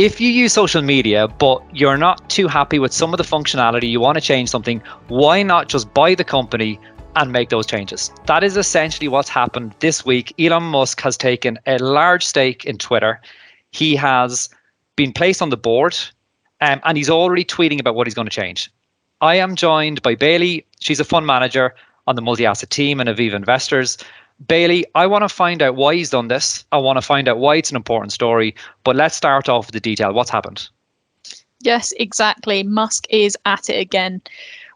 if you use social media, but you're not too happy with some of the functionality, you want to change something, why not just buy the company and make those changes? That is essentially what's happened this week. Elon Musk has taken a large stake in Twitter. He has been placed on the board, and he's already tweeting about what he's going to change. I am joined by Baylee. She's a fund manager on the multi-asset team in Aviva Investors. Baylee, I want to find out why he's done this. I want to find out why it's an important story. But let's start off with the detail. What's happened? Yes, exactly. Musk is at it again.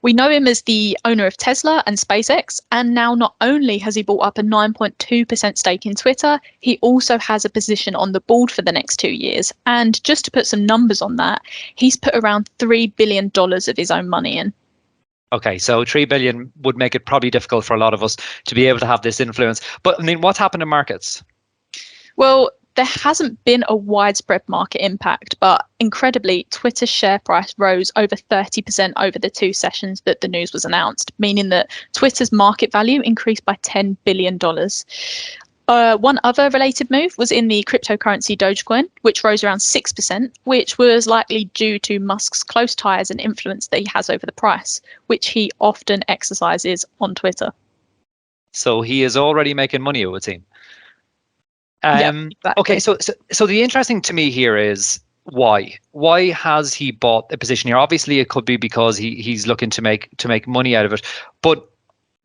We know him as the owner of Tesla and SpaceX, and now not only has he bought up a 9.2% stake in Twitter, he also has a position on the board for the next 2 years. And just to put some numbers on that, he's put around $3 billion of his own money in. Okay, so 3 billion would make it probably difficult for a lot of us to be able to have this influence. But I mean, what's happened in markets? Well, there hasn't been a widespread market impact, but incredibly, Twitter's share price rose over 30% over the 2 sessions that the news was announced, meaning that Twitter's market value increased by $10 billion. One other related move was in the cryptocurrency Dogecoin, which rose around 6%, which was likely due to Musk's close ties and influence that he has over the price, which he often exercises on Twitter. So he is already making money, it would seem. Yeah, exactly. Okay, so the interesting to me here is why? Why has he bought a position here? Obviously, it could be because he's looking to make money out of it. But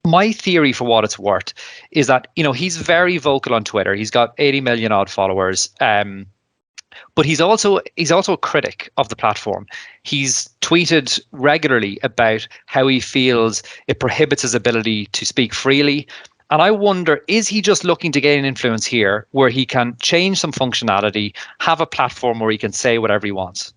my theory, for what it's worth, is that he's very vocal on Twitter. He's got 80 million odd followers. But he's also a critic of the platform. He's tweeted regularly about how he feels it prohibits his ability to speak freely. And I wonder, is he just looking to gain influence here where he can change some functionality, have a platform where he can say whatever he wants?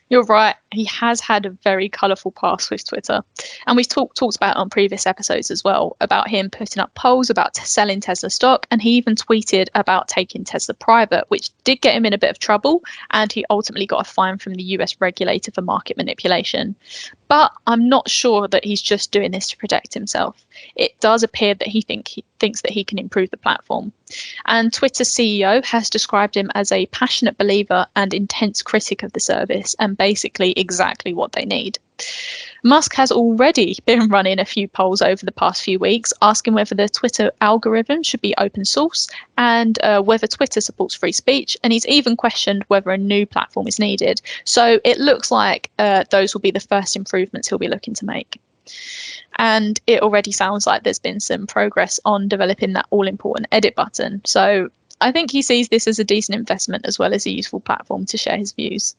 You're right. He has had a very colourful past with Twitter. And we've talked about on previous episodes as well, about him putting up polls about selling Tesla stock. And he even tweeted about taking Tesla private, which did get him in a bit of trouble. And he ultimately got a fine from the US regulator for market manipulation. But I'm not sure that he's just doing this to protect himself. It does appear that he thinks that he can improve the platform. And Twitter's CEO has described him as a passionate believer and intense critic of the service, and basically exactly what they need. Musk has already been running a few polls over the past few weeks, asking whether the Twitter algorithm should be open source and whether Twitter supports free speech. And he's even questioned whether a new platform is needed. So it looks like those will be the first improvements he'll be looking to make. And it already sounds like there's been some progress on developing that all-important edit button. So I think he sees this as a decent investment as well as a useful platform to share his views.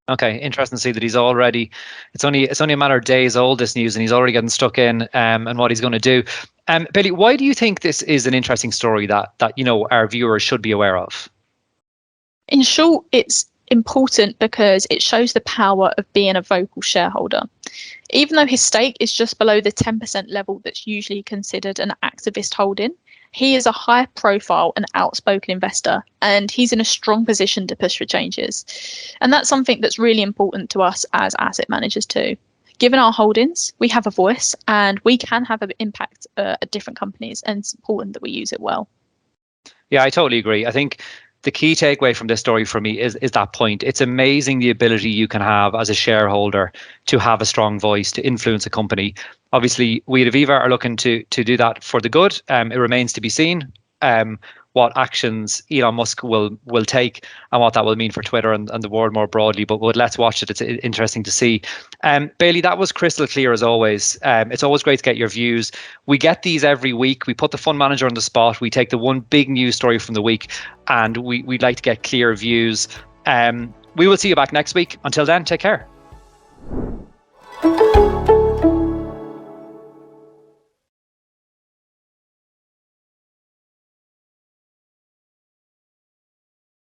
Okay, interesting to see that he's already, it's only a matter of days old, this news, and he's already getting stuck in and what he's going to do. Baylee, why do you think this is an interesting story that our viewers should be aware of? In short, it's important because it shows the power of being a vocal shareholder. Even though his stake is just below the 10% level that's usually considered an activist holding, he is a high profile and outspoken investor, and he's in a strong position to push for changes. And that's something that's really important to us as asset managers too. Given our holdings, we have a voice and we can have an impact at different companies, and it's important that we use it well. Yeah, I totally agree. I think the key takeaway from this story for me is that point. It's amazing the ability you can have as a shareholder to have a strong voice, to influence a company. Obviously, we at Aviva are looking to do that for the good. It remains to be seen what actions Elon Musk will take and what that will mean for Twitter and the world more broadly. But let's watch it. It's interesting to see. Baylee, that was crystal clear as always. It's always great to get your views. We get these every week. We put the fund manager on the spot. We take the one big news story from the week, and we'd like to get clear views. We will see you back next week. Until then, take care.